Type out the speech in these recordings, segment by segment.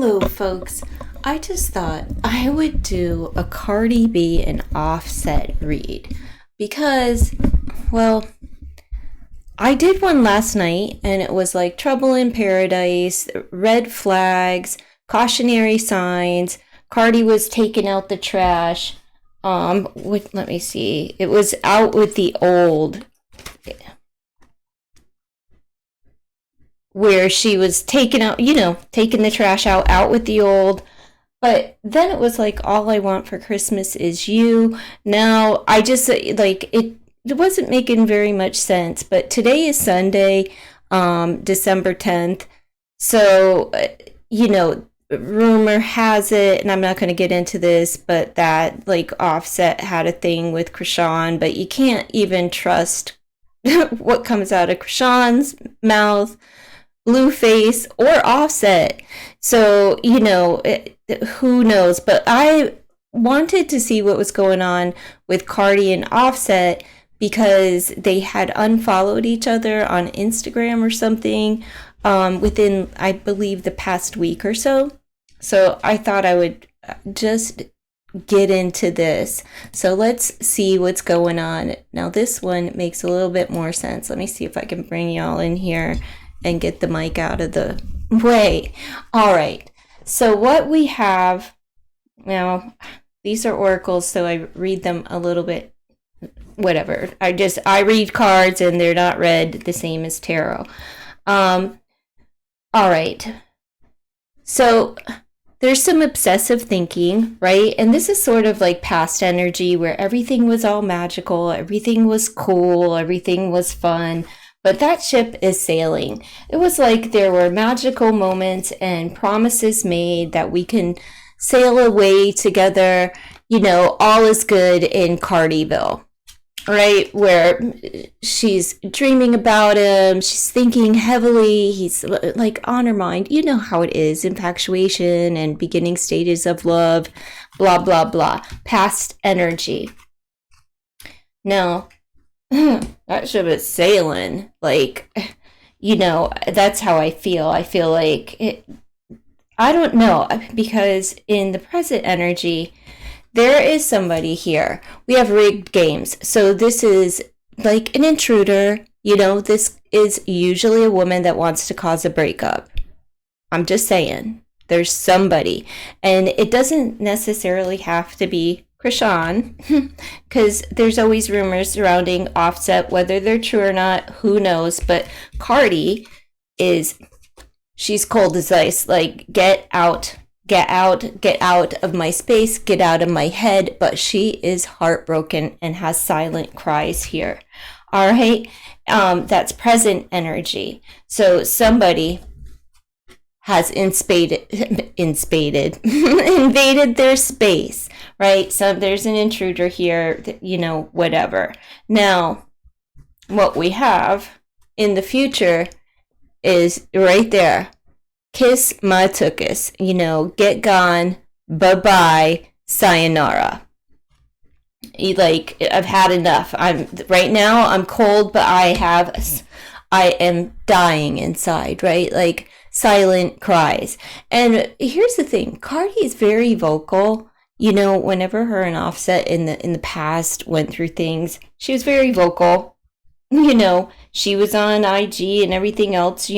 Hello, folks. I just thought I would do a Cardi B and Offset read because, well, I did one last night and it was like Trouble in Paradise, red flags, cautionary signs. Cardi was taking out the trash. Let me see. It was out with the old, where she was taking out, taking the trash out with the old. But then it was like, all I want for Christmas is you. Now, I just, it wasn't making very much sense. But today is Sunday, December 10th. So, rumor has it, and I'm not going to get into this, but that, like, Offset had a thing with Krishan. But you can't even trust what comes out of Krishan's mouth, Blueface, or Offset. So, who knows? But I wanted to see what was going on with Cardi and Offset because they had unfollowed each other on Instagram or something within, I believe, the past week or so. So I thought I would just get into this. So let's see what's going on. Now this one makes a little bit more sense. Let me see if I can bring y'all in here and get the mic out of the way. All right. So what we have now, these are oracles, so I read them a little bit, whatever. I read cards and they're not read the same as tarot. All right. So there's some obsessive thinking, right? And this is sort of like past energy where everything was all magical, everything was cool, everything was fun. But that ship is sailing. It was like there were magical moments and promises made that we can sail away together. All is good in Cardiville, right? Where she's dreaming about him. She's thinking heavily. He's like on her mind. You know how it is, infatuation and beginning stages of love, blah, blah, blah. Past energy. Now, that ship is sailing. That's how I feel. I feel like it. I don't know, because in the present energy, there is somebody here. We have rigged games. So this is like an intruder. This is usually a woman that wants to cause a breakup. I'm just saying. There's somebody. And it doesn't necessarily have to be Krishan, because there's always rumors surrounding Offset, whether they're true or not, who knows. But Cardi she's cold as ice. Like, get out of my space, get out of my head. But she is heartbroken and has silent cries here. All right. That's present energy. So somebody has invaded their space, right? So there's an intruder here, whatever. Now, what we have in the future is right there. Kiss my tuchus, get gone, bye-bye, sayonara. I've had enough. Right now I'm cold, but I am dying inside, right? Like, silent cries. And here's the thing, Cardi is very vocal. Whenever her and Offset in the past went through things, she was very vocal. She was on IG and everything else,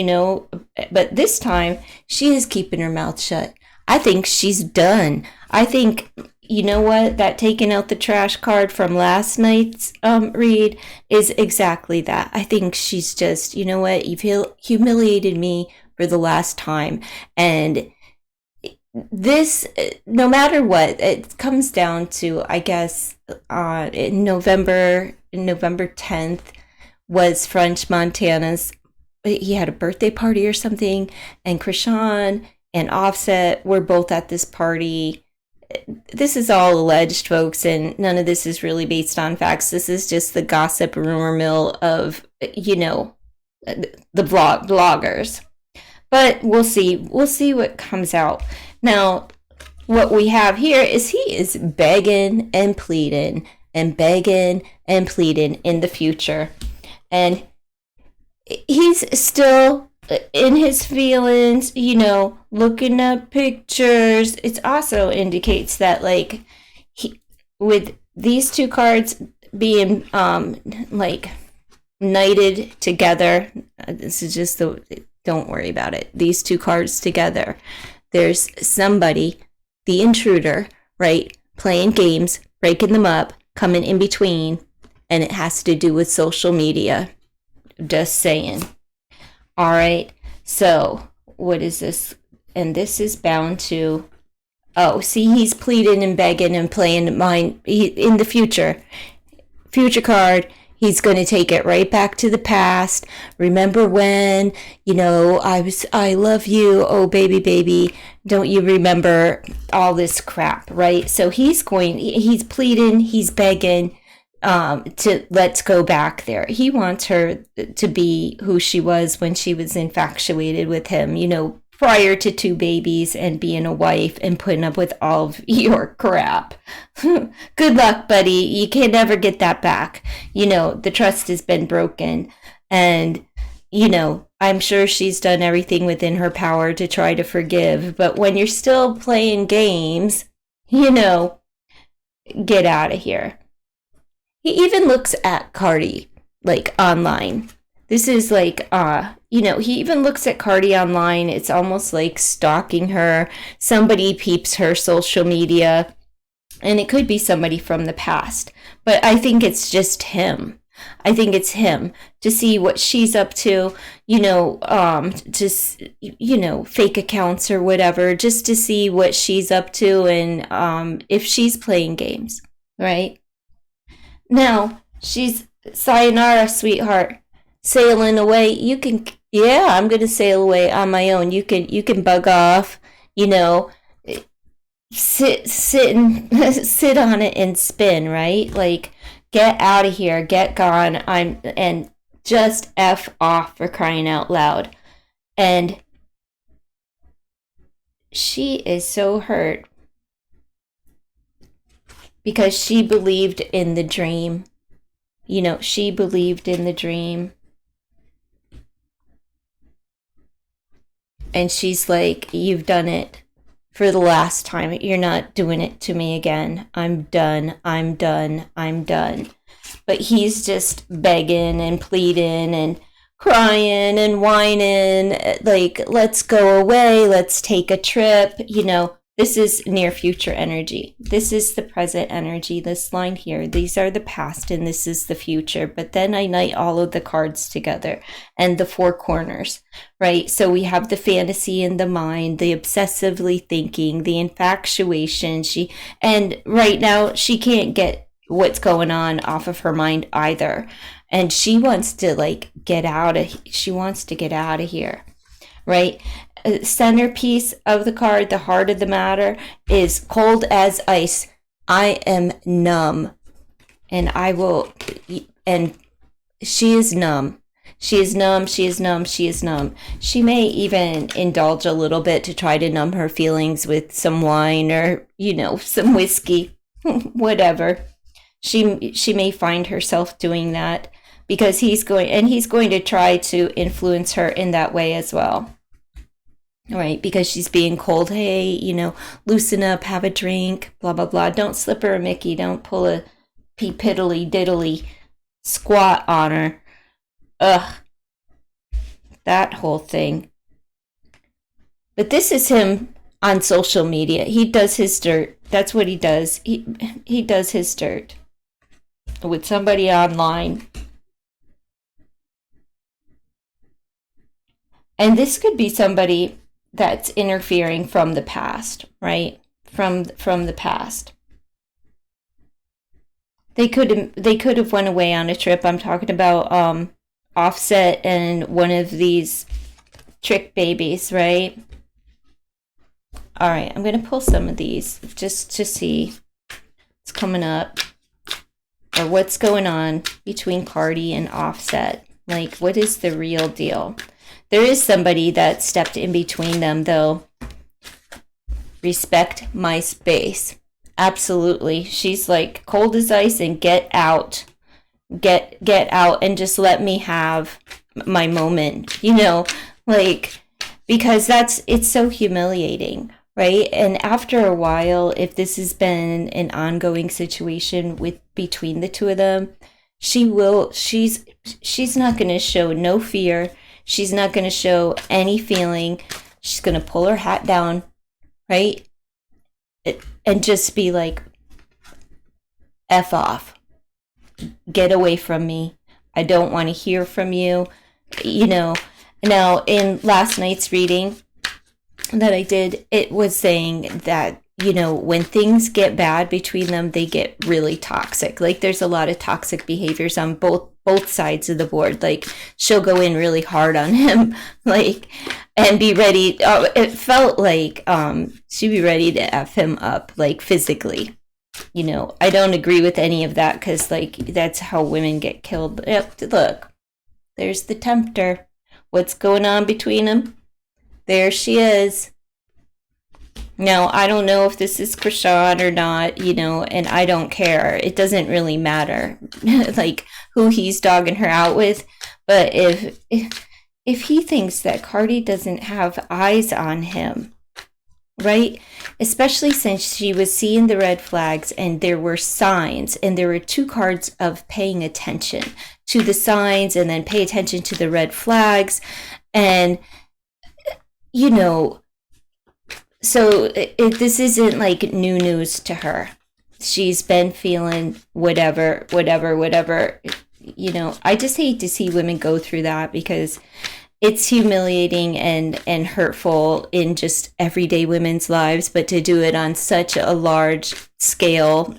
but this time she is keeping her mouth shut. I think she's done. I think, that taking out the trash card from last night's read is exactly that. I think she's just, you've humiliated me for the last time. And this, no matter what, it comes down to, I guess, in November 10th was French Montana's, he had a birthday party or something, and Krishan and Offset were both at this party. This is all alleged, folks, and none of this is really based on facts. This is just the gossip rumor mill of, the bloggers. But we'll see. We'll see what comes out. Now, what we have here is he is begging and pleading and begging and pleading in the future. And he's still in his feelings, looking up pictures. It also indicates that, like, with these two cards being like knighted together, this is just don't worry about it. These two cards together, there's somebody, the intruder, right, playing games, breaking them up, coming in between, and it has to do with social media. Just saying. All right, so what is this? And this is bound to, see, he's pleading and begging and playing mine in the future card. He's going to take it right back to the past. Remember when, I love you. Oh, baby. Don't you remember all this crap, right? So he's pleading, he's begging to let's go back there. He wants her to be who she was when she was infatuated with him, prior to 2 babies and being a wife and putting up with all of your crap. Good luck, buddy. You can never get that back. The trust has been broken. And, I'm sure she's done everything within her power to try to forgive. But when you're still playing games, get out of here. He even looks at Cardi, like, online. This is like, he even looks at Cardi online. It's almost like stalking her. Somebody peeps her social media, and it could be somebody from the past. But I think it's just him. I think it's him to see what she's up to, just, fake accounts or whatever, just to see what she's up to and if she's playing games, right? Now, she's sayonara, sweetheart. Sailing away. I'm going to sail away on my own. You can bug off, sit on it and spin, right? Like, get out of here, get gone. And just F off, for crying out loud. And she is so hurt because she believed in the dream. She believed in the dream. And she's like, you've done it for the last time. You're not doing it to me again. I'm done. But he's just begging and pleading and crying and whining, like, let's go away. Let's take a trip. This is near future energy. This is the present energy. This line here, these are the past and this is the future. But then I knight all of the cards together and the 4 corners, right? So we have the fantasy in the mind, the obsessively thinking, the infatuation. And right now she can't get what's going on off of her mind either. And she wants to get out of here, right? Centerpiece of the card, the heart of the matter, is cold as ice. I am numb. And she is numb. She is numb. She may even indulge a little bit to try to numb her feelings with some wine or, some whiskey, whatever. She may find herself doing that because he's going to try to influence her in that way as well. Right, because she's being cold. Hey, loosen up, have a drink, blah, blah, blah. Don't slip her a Mickey. Don't pull a piddly diddly squat on her. Ugh. That whole thing. But this is him on social media. He does his dirt. That's what he does. He does his dirt with somebody online. And this could be somebody that's interfering from the past, right? From the past. They could have went away on a trip. I'm talking about Offset and one of these trick babies, right? All right, I'm going to pull some of these just to see what's coming up or what's going on between Cardi and Offset. Like, what is the real deal? There is somebody that stepped in between them, though. Respect my space. Absolutely. She's like, cold as ice and get out. Get out and just let me have my moment. Like, because it's so humiliating, right? And after a while, if this has been an ongoing situation with between the two of them, she's not going to show no fear. She's not going to show any feeling. She's going to pull her hat down, right? And just be like, F off. Get away from me. I don't want to hear from you. You know, now in last night's reading that I did, it was saying that, when things get bad between them, they get really toxic. Like there's a lot of toxic behaviors on both sides of the board. Like she'll go in really hard on him, like, and be ready. It felt like she'd be ready to F him up, like physically. I don't agree with any of that because, like, that's how women get killed. Yep, look, there's the tempter. What's going on between them? There she is. Now, I don't know if this is Krishan or not, and I don't care. It doesn't really matter, like, who he's dogging her out with. But if he thinks that Cardi doesn't have eyes on him, right? Especially since she was seeing the red flags and there were signs, and there were 2 cards of paying attention to the signs and then pay attention to the red flags. And, so this isn't like new news to her. She's been feeling whatever. I just hate to see women go through that because it's humiliating and hurtful in just everyday women's lives, but to do it on such a large scale,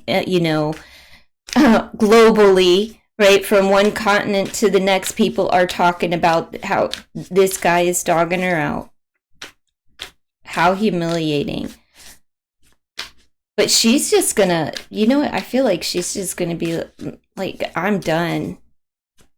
globally, right? From one continent to the next, people are talking about how this guy is dogging her out. How humiliating. But she's just gonna, I feel like she's just gonna be like, I'm done.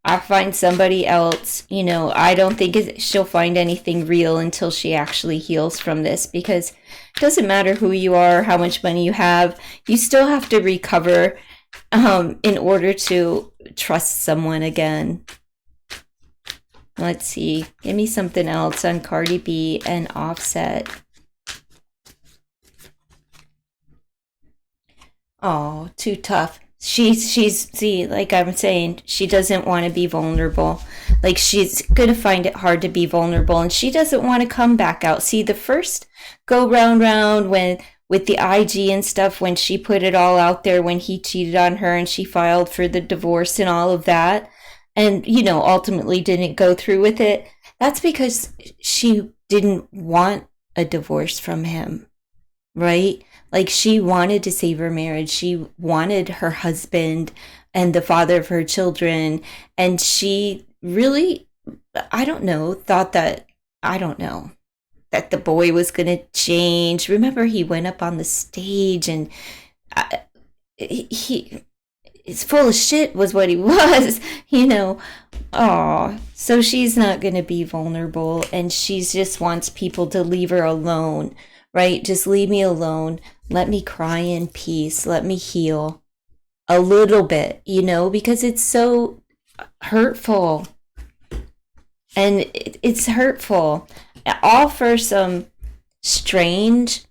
I'll find somebody else. I don't think she'll find anything real until she actually heals from this, because it doesn't matter who you are, how much money you have, you still have to recover in order to trust someone again. Let's see. Give me something else on Cardi B and Offset. Oh, too tough. See, like I'm saying, she doesn't want to be vulnerable. Like, she's going to find it hard to be vulnerable, and she doesn't want to come back out. See, the first go round when with the IG and stuff, when she put it all out there, when he cheated on her and she filed for the divorce and all of that, and, ultimately didn't go through with it, that's because she didn't want a divorce from him, right? Like, she wanted to save her marriage. She wanted her husband and the father of her children. And she really, thought that, that the boy was going to change. Remember, he went up on the stage and he's full of shit was what he was, Oh, so she's not going to be vulnerable, and she just wants people to leave her alone, right? Just leave me alone. Let me cry in peace. Let me heal a little bit, because it's so hurtful. And it's hurtful. All for some strange